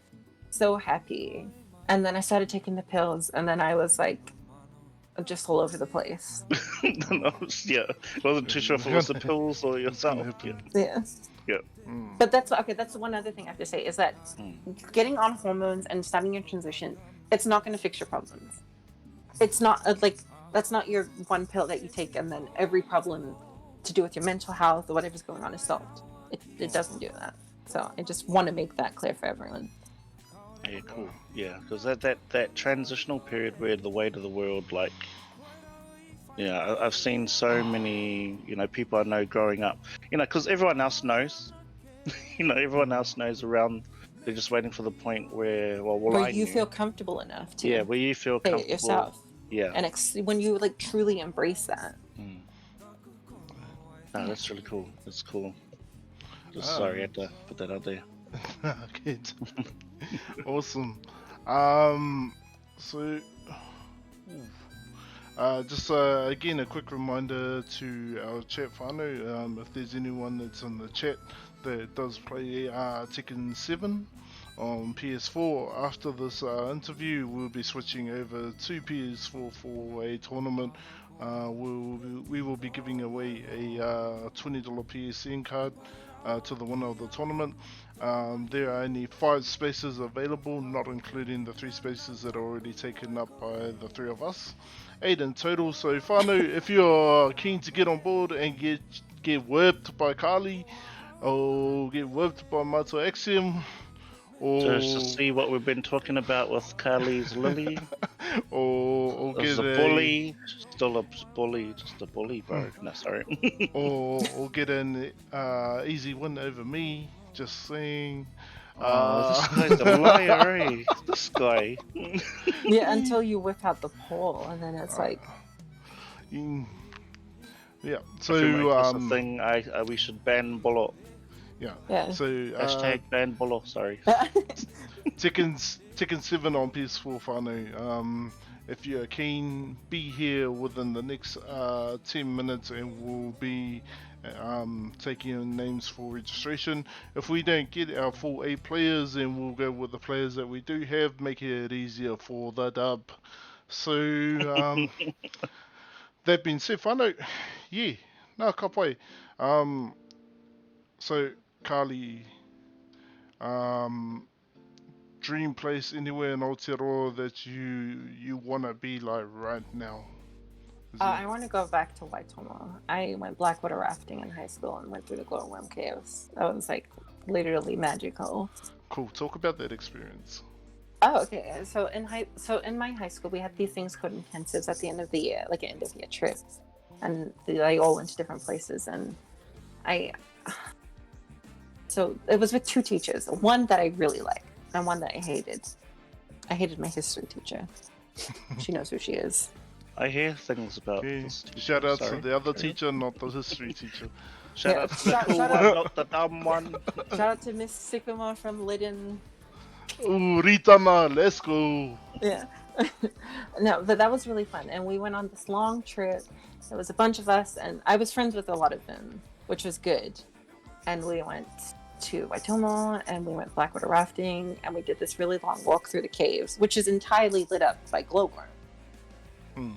so happy. And then I started taking the pills, and then I was like just all over the place. Yeah, I wasn't too sure if it was the pills or It's gonna yourself. happen. Yeah. Mm. But that's okay. That's one other thing I have to say is that getting on hormones and starting your transition, it's not going to fix your problems. It's not like that's not your one pill that you take and then every problem to do with your mental health or whatever's going on is solved. It doesn't do that. So I just want to make that clear for everyone. Yeah, cool. Yeah, because that transitional period where the weight of the world, like, yeah, I've seen so many, people I know growing up, because everyone else knows, everyone else knows around. They're just waiting for the point where, well, Where I you knew. feel comfortable enough to Yeah, where you feel say it comfortable. yourself. Yeah. And when you like truly embrace that. No, that's really cool. That's cool. Just sorry, I had to put that out there. Good. Awesome. So, just again, a quick reminder to our chat whānau, if there's anyone that's in the chat that does play Tekken 7 on PS4, after this interview, we'll be switching over to PS4 for a tournament. We will be giving away a $20 PSN card to the winner of the tournament. There are only 5 spaces available, not including the 3 spaces that are already taken up by the 3 of us. 8 in total. So whānau, if you're keen to get on board and get whipped by Carly, or get whipped by Mato Axiom, or Just to see what we've been talking about with Carly's Lily. or get a bully, still a bully, just a bully, bro. No, sorry. or get an easy win over me. Just saying. This guy's a liar, eh? This guy. Yeah, until you whip out the pole, and then it's like. Yeah. So if we make this a thing, we should ban Bolo. Yeah. So hashtag ban Bolo. Sorry. Tekken 7 on PS4 whānau. If you're keen, be here within the next 10 minutes and we'll be taking in names for registration. If we don't get our full 8 players, then we'll go with the players that we do have, make it easier for the dub. So, that being said, whānau, yeah, nā ka pai. So, Carly, dream place anywhere in Aotearoa that you want to be like right now? I want to go back to Waitomo. I went blackwater rafting in high school and went through the glowworm caves. That was like literally magical. Cool. Talk about that experience. Oh, okay. So in my high school, we had these things called intensives at the end of the year, like an end of year trip, and they all went to different places. And so it was with 2 teachers, one that I really liked and one that I hated. I hated my history teacher. She knows who she is. I hear things about Okay. this teacher. Shout out Sorry. to the other teacher, not the history teacher. Shout Yeah, out to the shout- cool shout one, out- not the dumb one. Shout out to Miss Sycamore from Lytton. Ooh, Ritana, let's go. Yeah. No, but that was really fun. And we went on this long trip. There was a bunch of us, and I was friends with a lot of them, which was good. And we went to Waitomo, and we went blackwater rafting, and we did this really long walk through the caves, which is entirely lit up by glowworm.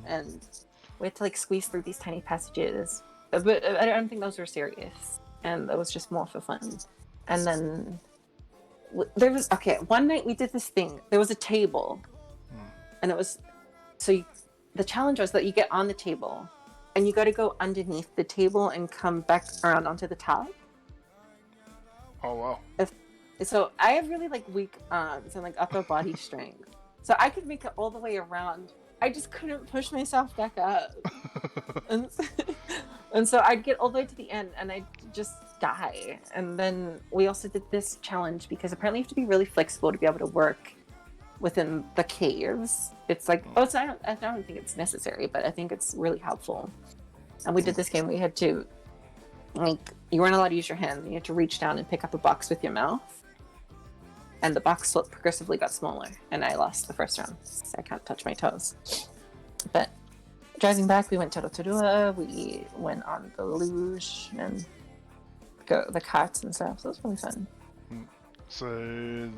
And we had to like squeeze through these tiny passages. But I don't think those were serious. And it was just more for fun. And then there was, one night we did this thing. There was a table. And it was, the challenge was that you get on the table and you got to go underneath the table and come back around onto the top. Oh, wow. So I have really like weak arms and like upper body strength. So I could make it all the way around. I just couldn't push myself back up. And so I'd get all the way to the end and I'd just die. And then we also did this challenge because apparently you have to be really flexible to be able to work within the caves. It's like, I don't think it's necessary, but I think it's really helpful. And we did this game where you had to, like, you weren't allowed to use your hands. You had to reach down and pick up a box with your mouth. And the box progressively got smaller. And I lost the first round. So I can't touch my toes. But driving back, we went to Rotorua. We went on the luge and the carts and stuff. So it was really fun. So,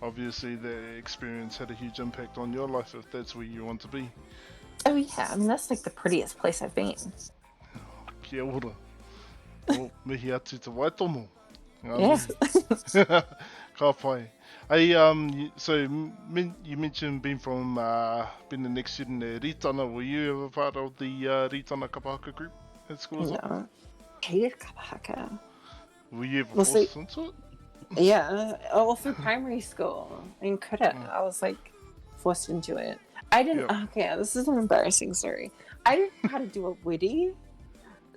obviously, the experience had a huge impact on your life if that's where you want to be. Oh, yeah. I mean, that's like the prettiest place I've been. Kia ora. O, mihi atu te waitomo. Yes. Ka pai. Hey, so you mentioned being a next student at Ritana. Were you ever part of the Ritana Kapahaka group at school as well? No. Hated Kapahaka. Were you ever Mostly- forced into it? Yeah. Oh, through primary school. In Kura, I was like forced into it. I didn't. Yeah. Okay, this is an embarrassing story. I didn't know how to do a witty.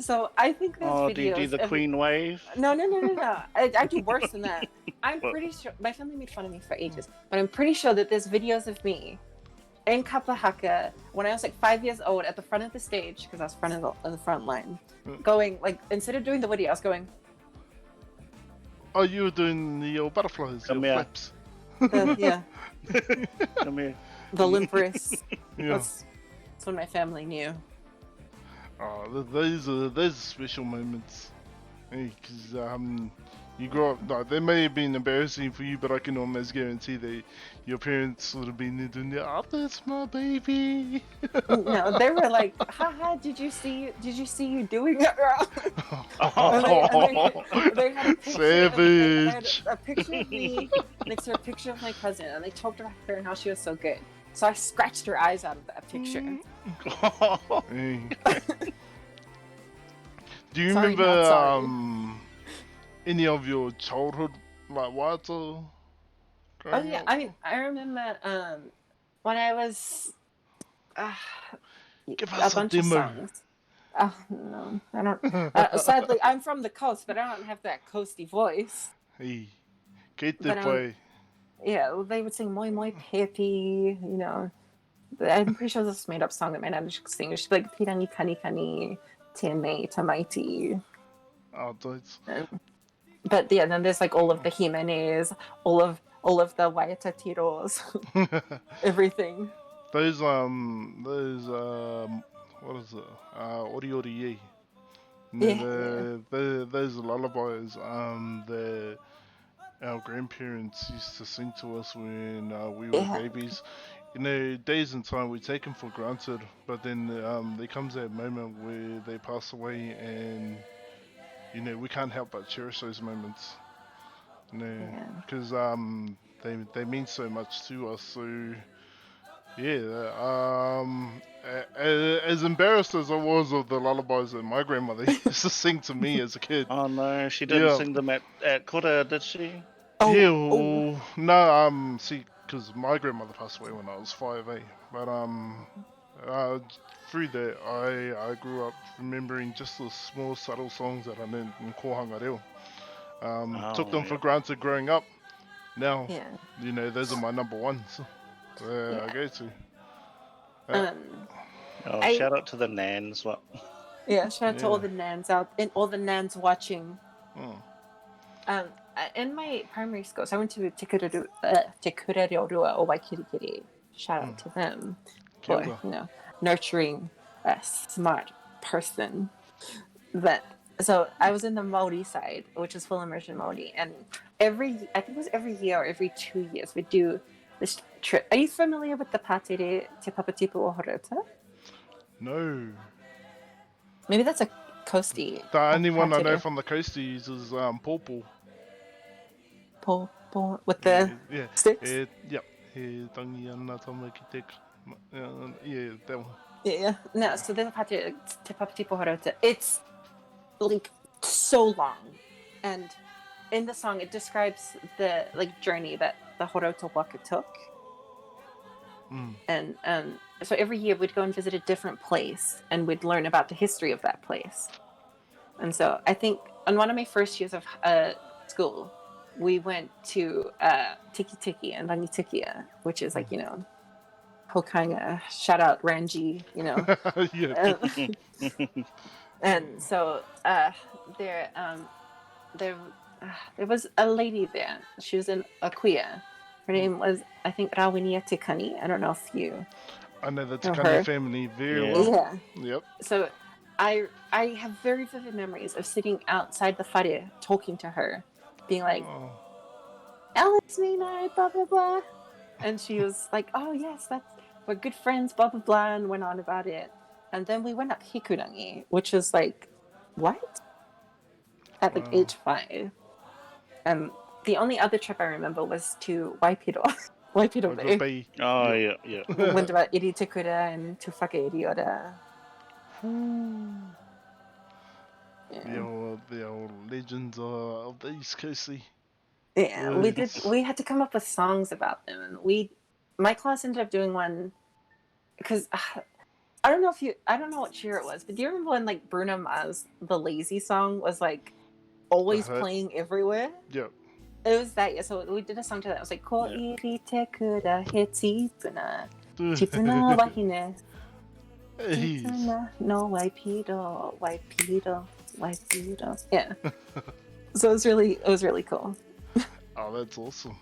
So I think there's Oh, videos. do you do the of- Queen Wave? No. I do worse than that. I'm pretty sure my family made fun of me for ages, but I'm pretty sure that there's videos of me in Kapahaka when I was like 5 years old at the front of the stage because I was front of the front line, going like instead of doing the witty, I was going. Oh, you were doing the butterflies, Come your here. flaps. Yeah, Come here. the limp wrist. Yeah. That's what my family knew. Oh, those are special moments. Because you grow up. No, they may have been embarrassing for you, but I can almost guarantee that your parents would have been there doing the, oh, that's my baby. No, they were like, haha, did you see you doing it wrong? And they had a picture, they had Savage. a picture of me next to a picture of my cousin, and they talked about her and how she was so good. So I scratched her eyes out of that picture. Hey. Do you Sorry, remember not sorry. any of your childhood like waiata? Oh growing yeah, up? I mean, I remember when I was Give a us a bunch of demo. songs. Oh no, I don't. Sadly, I'm from the coast, but I don't have that coasty voice. Hey, get But, the play. Yeah, well, they would sing "Moi Moi Pepe," you know. I'm pretty sure this is a made-up song that my nan would sing. She'd be like, "Pirangi Kani Kani, Tēnei Tamaiti." Oh, dudes. But yeah, then there's like all of the Jimenez, all of the Waiata Tiros, everything. Those what is it? Ori Ori Ye. Those lullabies that our grandparents used to sing to us when we were Yeah. babies. You know, days and time we take them for granted, but then there comes that moment where they pass away, and you know we can't help but cherish those moments. You know, Yeah. because they mean so much to us. So yeah, as embarrassed as I was of the lullabies that my grandmother used to sing to me as a kid. Oh no, she didn't Yeah. sing them at Kura, did she? Oh, Yeah, oh. well, no, see, because my grandmother passed away when I was 5, but through that, I grew up remembering just the small, subtle songs that I learned in Kohanga Reo. Took them yeah. for granted growing up. Now, Yeah. you know, those are my number ones. Where Yeah. I go to. Oh, I- shout out to the Nans. What? Yeah, shout out to all Yeah. the Nans out and all the Nans watching. Oh. In my primary school, so I went to Te Kurerorua o Waikirikiri. Shout out to them for, Kia ora. nurturing a smart person. But so I was in the Māori side, which is full immersion Māori, and I think it was every year or every 2 years we do this trip. Are you familiar with the Pātere Te Papatipu o Horota? No. Maybe that's a coastie. The only one I know Pātere. from the coasties is Pawpaw. With the Yeah. sticks? Yep. He tangi ana tama ki te yeah, that one. Yeah. No, so there's a Pātere Te Papatipu o Horota. It's like so long, and in the song it describes the journey that the Horota waka took. And so every year we'd go and visit a different place, and we'd learn about the history of that place. And so I think on one of my first years of school, we went to Tiki Tiki and Rangitikia, which is Hokanga. Shout out Ranji, you know. Yeah. And so there there was a lady there. She was in Akuya. Her name was, I think, Rawinia Tikani. I don't know if you I know the know Takani her. family very Yeah. well. Yeah. Yep. So I have very vivid memories of sitting outside the whare talking to her, being like, Oh. Alex Maynard, blah blah blah. And she was like, oh yes, we're good friends, blah blah blah, and went on about it. And then we went up Hikurangi, which is like, what? At like Wow. age 5. And the only other trip I remember was to Waipiro. Waipiro Like Bay. a bay. Oh, yeah, yeah. We went about Iri Tekura and Tufaka Iriora. The old legends of the East Coast. Yeah, Yes. we had to come up with songs about them, and my class ended up doing one because I don't know what year it was, but do you remember when like Bruno Mars The Lazy song was like always playing everywhere? Yep. It was that year, so we did a song to that. It was like Ko iri te kura he tipuna tipuna wahine tipuna no Waipiro. Yeah. So it was really cool. Oh, that's awesome.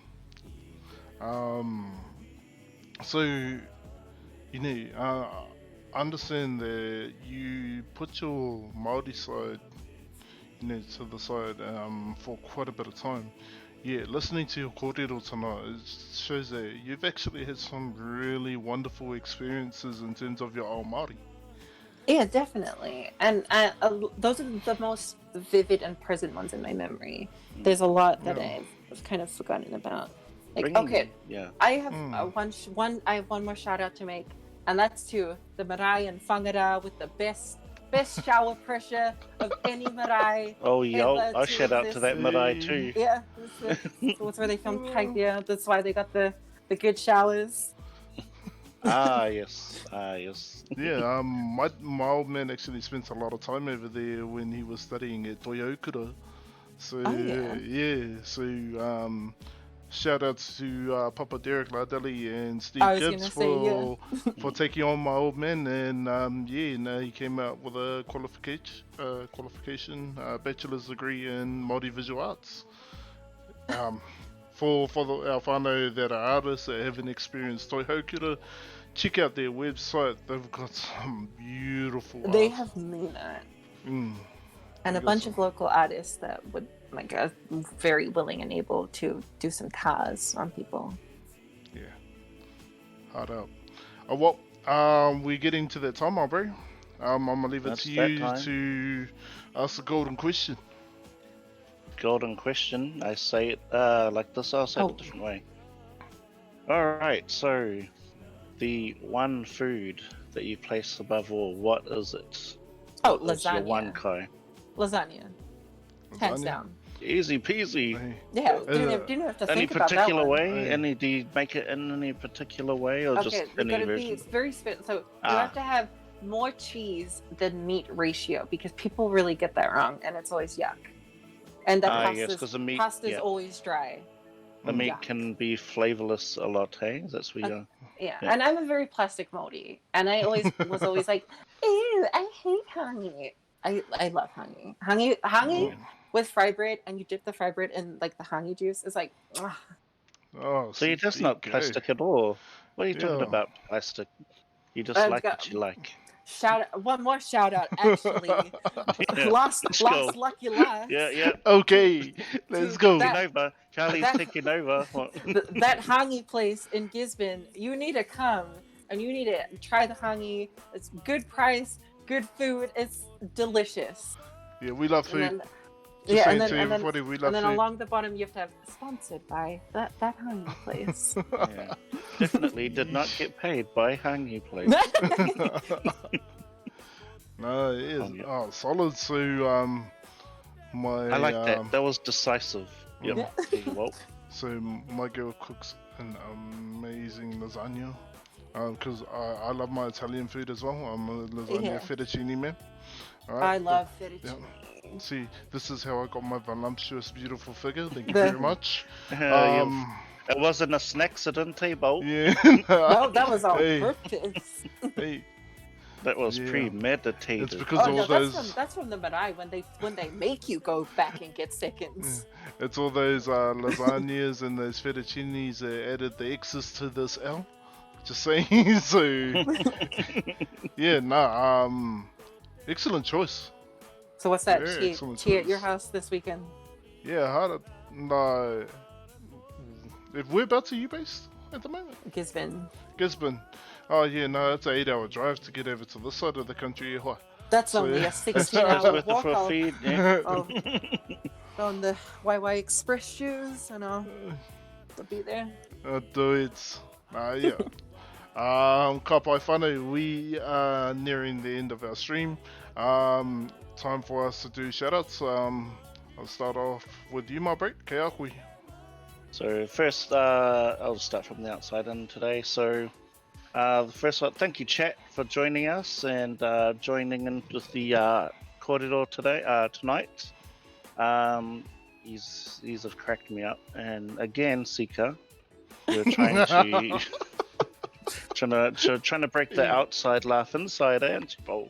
So, you know, I understand that you put your Māori side, you know, to the side for quite a bit of time. Yeah, listening to your kōrero tonight, it shows that you've actually had some really wonderful experiences in terms of your ao Māori. Yeah, definitely. And those are the most vivid and present ones in my memory. There's a lot that I've kind of forgotten about. Like, I have I have one more shout out to make, and that's to the marae and whangara with the best shower pressure of any marae. Oh, yeah, I'll shout out to that marae too. Yeah, that's where they filmed Paglia. That's why they got the good showers. Yes. Yeah, my old man actually spent a lot of time over there when he was studying at Toyokura. So so shout out to Papa Derek Ladeli and Steve Gibbs for taking on my old man, and he came out with a qualification bachelor's degree in Māori visual arts. For our whānau that are artists that haven't experienced Toyokura, check out their website. They've got some beautiful art. They have Luna. And a bunch of local artists that would are very willing and able to do some tars on people. Yeah. Hard up. We're getting to that time, Aubrey. I'm gonna leave it to you to ask the golden question. Golden question. I say it like this. I'll say it a different way. Alright, so the one food that you place above all, what is it? Oh, What's lasagna. your one kai? Lasagna. Hands down. Easy peasy. Yeah, didn't have to think about that. Any particular one. way? Do you make it in any particular way, or just any version? It's very so you have to have more cheese than meat ratio, because people really get that wrong, and it's always yuck. And that pasta is always dry. The meat can be flavorless a lot, hey? That's where you're... Yeah, and I'm a very plastic Māori, and I was always like, ew, I hate hangi. I love hangi. Hangi with fry bread, and you dip the fry bread in like the hangi juice. It's like, oh, so you're just not plastic at all. What are you talking about, plastic? You just like what you like. One more shout out, actually. last lucky last. Yeah. Okay, let's go. Carly's taking over. That hangi place in Gisborne, you need to come and you need to try the hangi. It's good price, good food. It's delicious. Yeah, we love food. We love and then food. Along the bottom you have to have sponsored by that hangi place. Yeah. Definitely did not get paid by hangi place. No, it is. Oh, solid. So I like that. That was decisive. Yep. Well. So my girl cooks an amazing lasagna. Because I love my Italian food as well. I'm a lasagna fettuccine man. All right, I love fettuccine. Yeah. See, this is how I got my voluptuous, beautiful figure. Thank you very much. It wasn't a snacksident, Bolt. Yeah. No, that was on Hey, purpose. hey, That was yeah. premeditated. It's because Oh all no, those. that's from the marae when they make you go back and get seconds. It's all those lasagnas and those fettuccinis that added the X's to this L. Just saying. So yeah, nah. Excellent choice. So what's that Very tea excellent at your choice. house this weekend? Yeah, how to no. Whereabouts are you based at the moment? Gisborne. Gisborne. Oh yeah, no, it's an 8-hour drive to get over to this side of the country. That's So, only a That's 16-hour worth it walk. for a feed. Yeah. I'll on the YY Express shoes, and I'll be there. do it. Yeah. Ka pai whānau, we are nearing the end of our stream. Time for us to do shoutouts. I'll start off with you, my bro. Kei a koe. So first, I'll start from the outside in today. So the first one, thank you, chat, for joining us and joining in with the corridor tonight. These have cracked me up, and again, Sika, you're trying to trying to break the outside laugh inside, aren't you?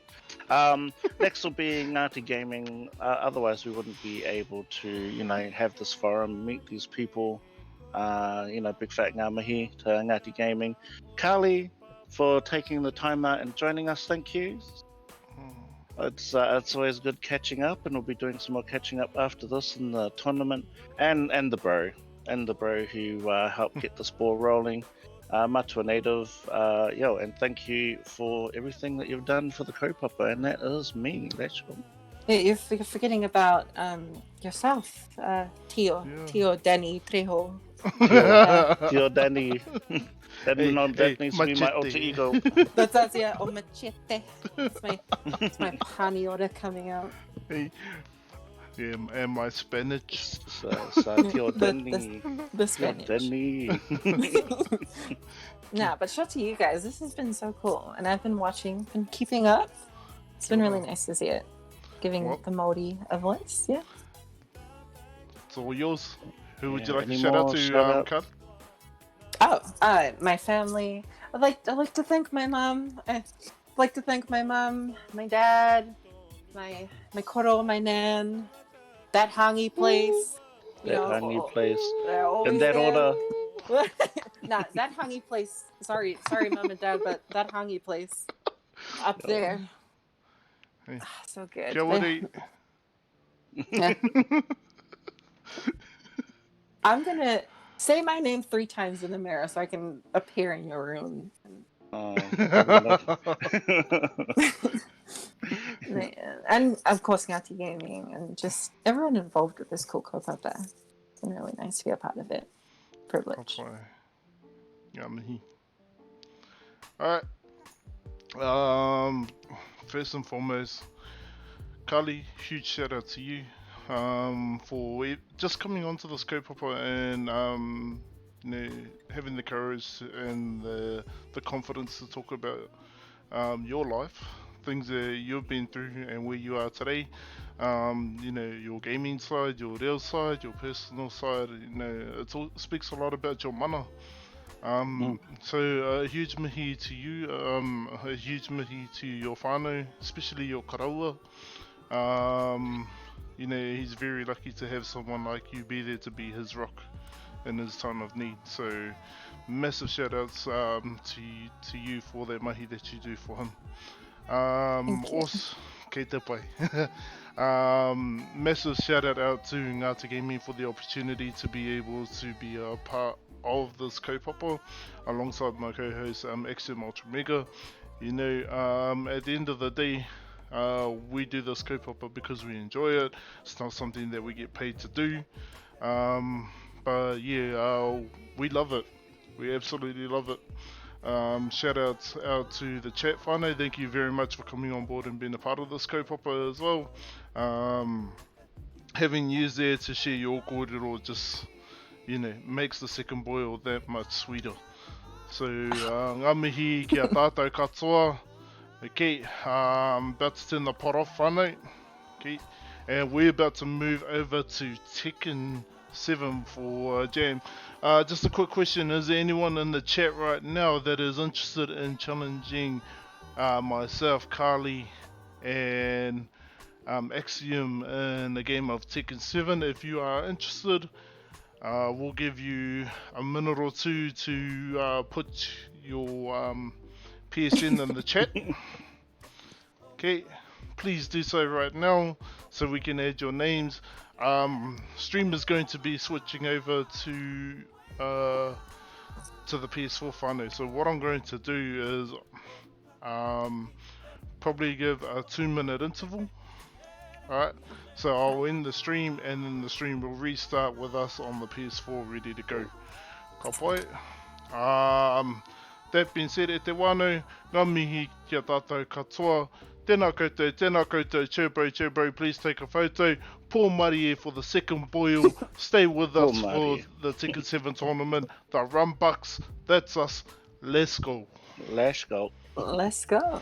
Next will be Ngāti Gaming. Otherwise, we wouldn't be able to, have this forum, meet these people. Big fat ngā mihi to Ngāti Gaming. Carly, for taking the time out and joining us, thank you. It's always good catching up, and we'll be doing some more catching up after this in the tournament. And the bro who helped get this ball rolling. Matua native, and thank you for everything that you've done for the kaupapa, and that is me. That's all. Hey, you're forgetting about yourself, Tio, Yeah. Tio Danny Trejo. Tio Danny. That Hey, needs to be my machete. alter ego. That's yeah, oh machete. It's my pani order coming out. Hey. Yeah, and my spinach. Tio Danny. The Tio Spanish. Danny. Nah, but shout out to you guys. This has been so cool, and I've been watching, been keeping up. It's been really nice to see it, giving Well. the Māori a voice. Yeah. It's all yours. Who would you Yeah, like to any shout out more to, shout-outs? Carl? Oh, my family. I'd like to thank my mom. I'd like to thank my mom, my dad, my koro, my nan, that hangi place. That hangi place. they're always In that there. order. Nah, that hangi place. Sorry, mom and dad, but that hangi place up there. Hey. So good. Kia ora. Yeah. I'm gonna say my name 3 times in the mirror so I can appear in your room. And of course, Ngāti Gaming and just everyone involved with this cool kaupapa. It's been really nice to be a part of it. Privilege. Papai. Ngā mihi. Alright. First and foremost, Carly, huge shout out to you for just coming onto this kaupapa and having the courage and the confidence to talk about your life, things that you've been through and where you are today. Your gaming side, your real side, your personal side. It all speaks a lot about your mana. So a huge mihi to you, a huge mihi to your whānau, especially your karaua. He's very lucky to have someone like you be there to be his rock in his time of need. So massive shout outs to you for that mahi that you do for him. Thank you. Also, kei te pai. Massive shout out to Ngāti Gaming for the opportunity to be able to be a part of this kaupapa alongside my co-host XM Ultra Mega. At the end of the day, we do this kaupapa because we enjoy it. It's not something that we get paid to do. But yeah, we love it. We absolutely love it. Shout outs out to the chat whānau. Thank you very much for coming on board and being a part of this kaupapa as well. Having you there to share your kōrero just, makes the second boil that much sweeter. So, ngā mihi ki a tātou katoa. Okay, about to turn the pot off whānau. Okay, and we're about to move over to Tekken 7 for Jam. Just a quick question: is there anyone in the chat right now that is interested in challenging myself, Carly, and Axiom in a game of Tekken 7? If you are interested, we'll give you a minute or two to put your PSN in the chat. Okay, please do so right now so we can add your names. Stream is going to be switching over to the PS4 whānau. So what I'm going to do is probably give a 2-minute interval. Alright, so I'll end the stream and then the stream will restart with us on the PS4 ready to go. Ka pai. That being said, e te wānau, ngā mihi kia tātou katoa. Tēnā koutou, cheer bro, please take a photo. Pō Marie for the second boil. Stay with us for the Tekken 7 tournament. The Rum Bucks, that's us. Let's go. Let's go. Let's go.